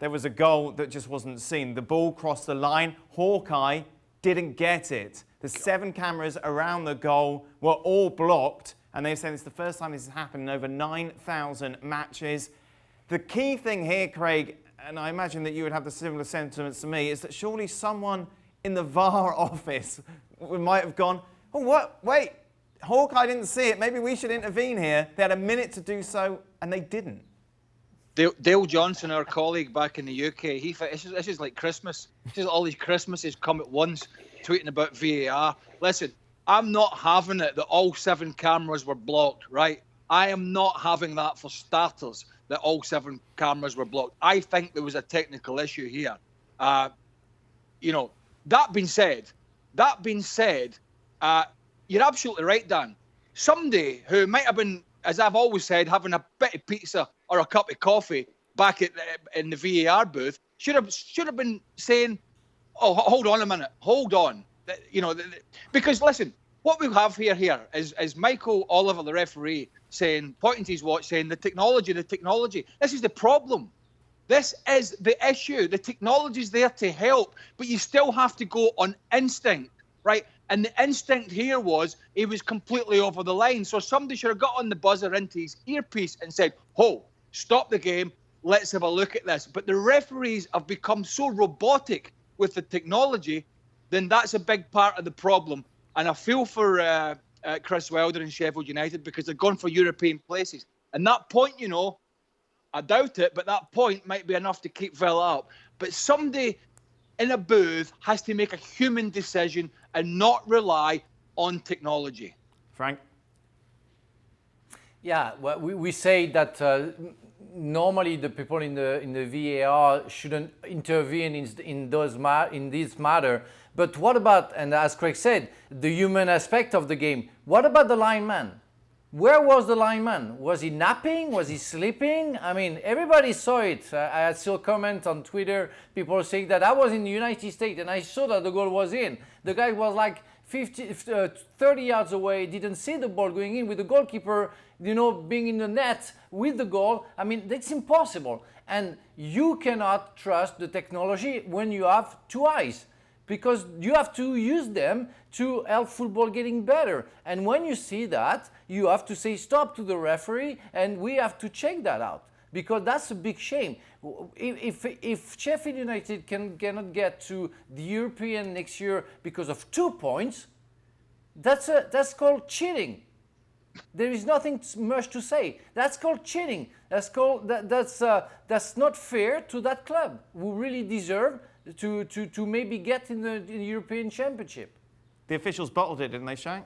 there was a goal that just wasn't seen. The ball crossed the line. Hawkeye didn't get it. The 7 cameras around the goal were all blocked, and they're saying it's the first time this has happened in over 9,000 matches. The key thing here, Craig, and I imagine that you would have the similar sentiments to me, is that surely someone in the VAR office might have gone, oh, what? Wait, Hawkeye didn't see it. Maybe we should intervene here. They had a minute to do so, and they didn't. Dale Johnson, our colleague back in the UK, this is like Christmas. This is all these Christmases come at once, tweeting about VAR. Listen, I'm not having it that all 7 cameras were blocked, right? I am not having that for starters, that all 7 cameras were blocked. I think there was a technical issue here. That being said, you're absolutely right, Dan. Somebody who might have been, as I've always said, having a bit of pizza or a cup of coffee back in the VAR booth should have been saying, "Oh, hold on a minute, hold on." Because listen, what we have here is Michael Oliver, the referee, pointing to his watch, saying the technology. This is the problem. This is the issue. The technology's there to help, but you still have to go on instinct, right? And the instinct here was he was completely over the line. So somebody should have got on the buzzer into his earpiece and said, "Ho, stop the game. Let's have a look at this." But the referees have become so robotic with the technology, then that's a big part of the problem. And I feel for Chris Wilder and Sheffield United because they're going for European places. And that point, I doubt it, but that point might be enough to keep Villa up. But somebody in a booth has to make a human decision and not rely on technology. Frank? Yeah, well, we say that normally the people in the VAR shouldn't intervene in this matter. But what about, and as Craig said, the human aspect of the game? What about the lineman? Where was the lineman? Was he napping? Was he sleeping? I mean, everybody saw it. I saw comments on Twitter, people saying that I was in the United States and I saw that the goal was in. The guy was like 30 yards away, didn't see the ball going in with the goalkeeper, being in the net with the goal. I mean, that's impossible. And you cannot trust the technology when you have 2 eyes, because you have to use them to help football getting better. And when you see that, you have to say stop to the referee, and we have to check that out, because that's a big shame. If Sheffield United cannot get to the European next year because of 2 points, that's called cheating. There is nothing much to say. That's called cheating. That's not fair to that club who really deserve to maybe get in the European Championship. The officials bottled it, didn't they, Shaq?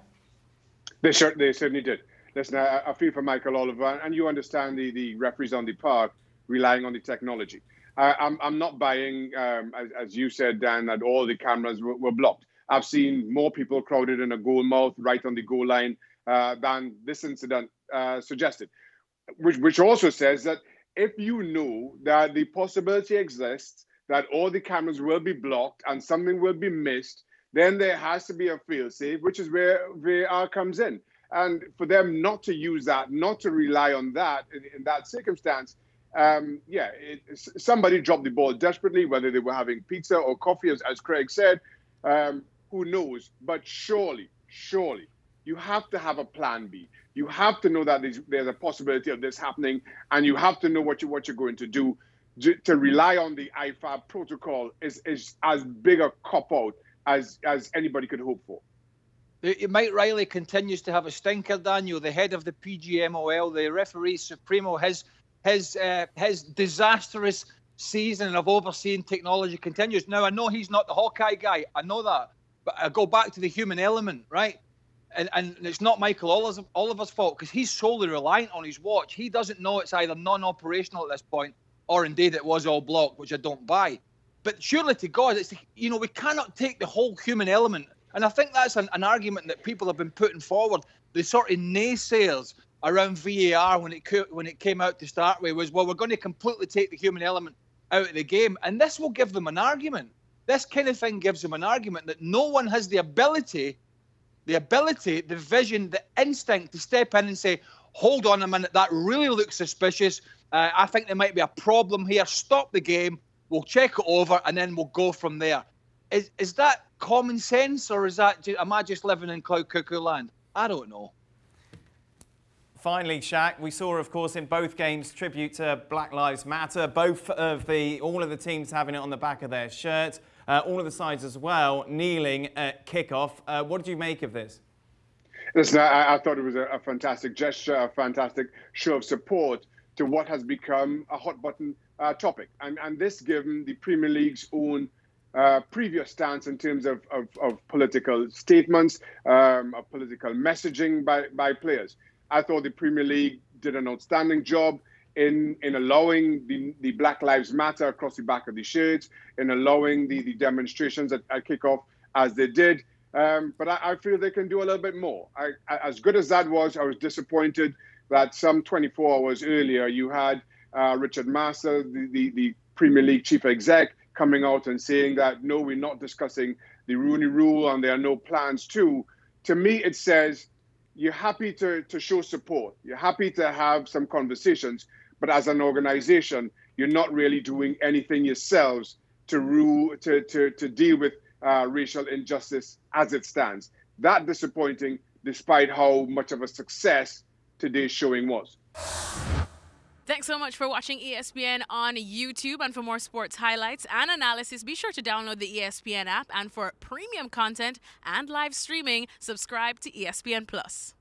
They certainly did. Listen, I feel for Michael Oliver, and you understand the referees on the park relying on the technology. I'm not buying, as you said, Dan, that all the cameras were blocked. I've seen more people crowded in a goal mouth right on the goal line than this incident suggested, which also says that if you know that the possibility exists that all the cameras will be blocked and something will be missed, then there has to be a fail-safe, which is where VAR comes in. And for them not to use that, not to rely on that in that circumstance, somebody dropped the ball desperately, whether they were having pizza or coffee, as Craig said, who knows? But surely, you have to have a plan B. You have to know that there's a possibility of this happening, and you have to know what you're going to do. To rely on the IFAB protocol is as big a cop-out as anybody could hope for. Mike Riley continues to have a stinker, Daniel, the head of the PGMOL, the referee supremo. His disastrous season of overseeing technology continues. Now, I know he's not the Hawkeye guy. I know that. But I go back to the human element, right? And it's not Michael Oliver's fault, because he's solely reliant on his watch. He doesn't know it's either non-operational at this point, or indeed it was all blocked, which I don't buy. But surely to God, we cannot take the whole human element. And I think that's an argument that people have been putting forward. The sort of naysayers around VAR when it came out to start with was, well, we're going to completely take the human element out of the game. And this will give them an argument. This kind of thing gives them an argument that no one has the ability, the vision, the instinct to step in and say, hold on a minute, that really looks suspicious. I think there might be a problem here. Stop the game. we'll check it over, and then we'll go from there. Is that common sense, or am I just living in cloud cuckoo land? I don't know. Finally, Shaq, we saw, of course, in both games tribute to Black Lives Matter. All of the teams having it on the back of their shirt. All of the sides as well kneeling at kickoff. What did you make of this? Listen, I thought it was a fantastic gesture, a fantastic show of support to what has become a hot button topic. And this given the Premier League's own previous stance in terms of political statements, of political messaging by players. I thought the Premier League did an outstanding job in allowing the Black Lives Matter across the back of the shirts, in allowing the demonstrations at kickoff as they did. But I feel they can do a little bit more. As good as that was, I was disappointed that some 24 hours earlier you had Richard Master, the Premier League chief exec, coming out and saying that, no, we're not discussing the Rooney Rule and there are no plans to. To me, it says, you're happy to show support. You're happy to have some conversations, but as an organization, you're not really doing anything yourselves to deal with racial injustice as it stands. That disappointing, despite how much of a success today's showing was. Thanks so much for watching ESPN on YouTube. And for more sports highlights and analysis, be sure to download the ESPN app. And for premium content and live streaming, subscribe to ESPN Plus.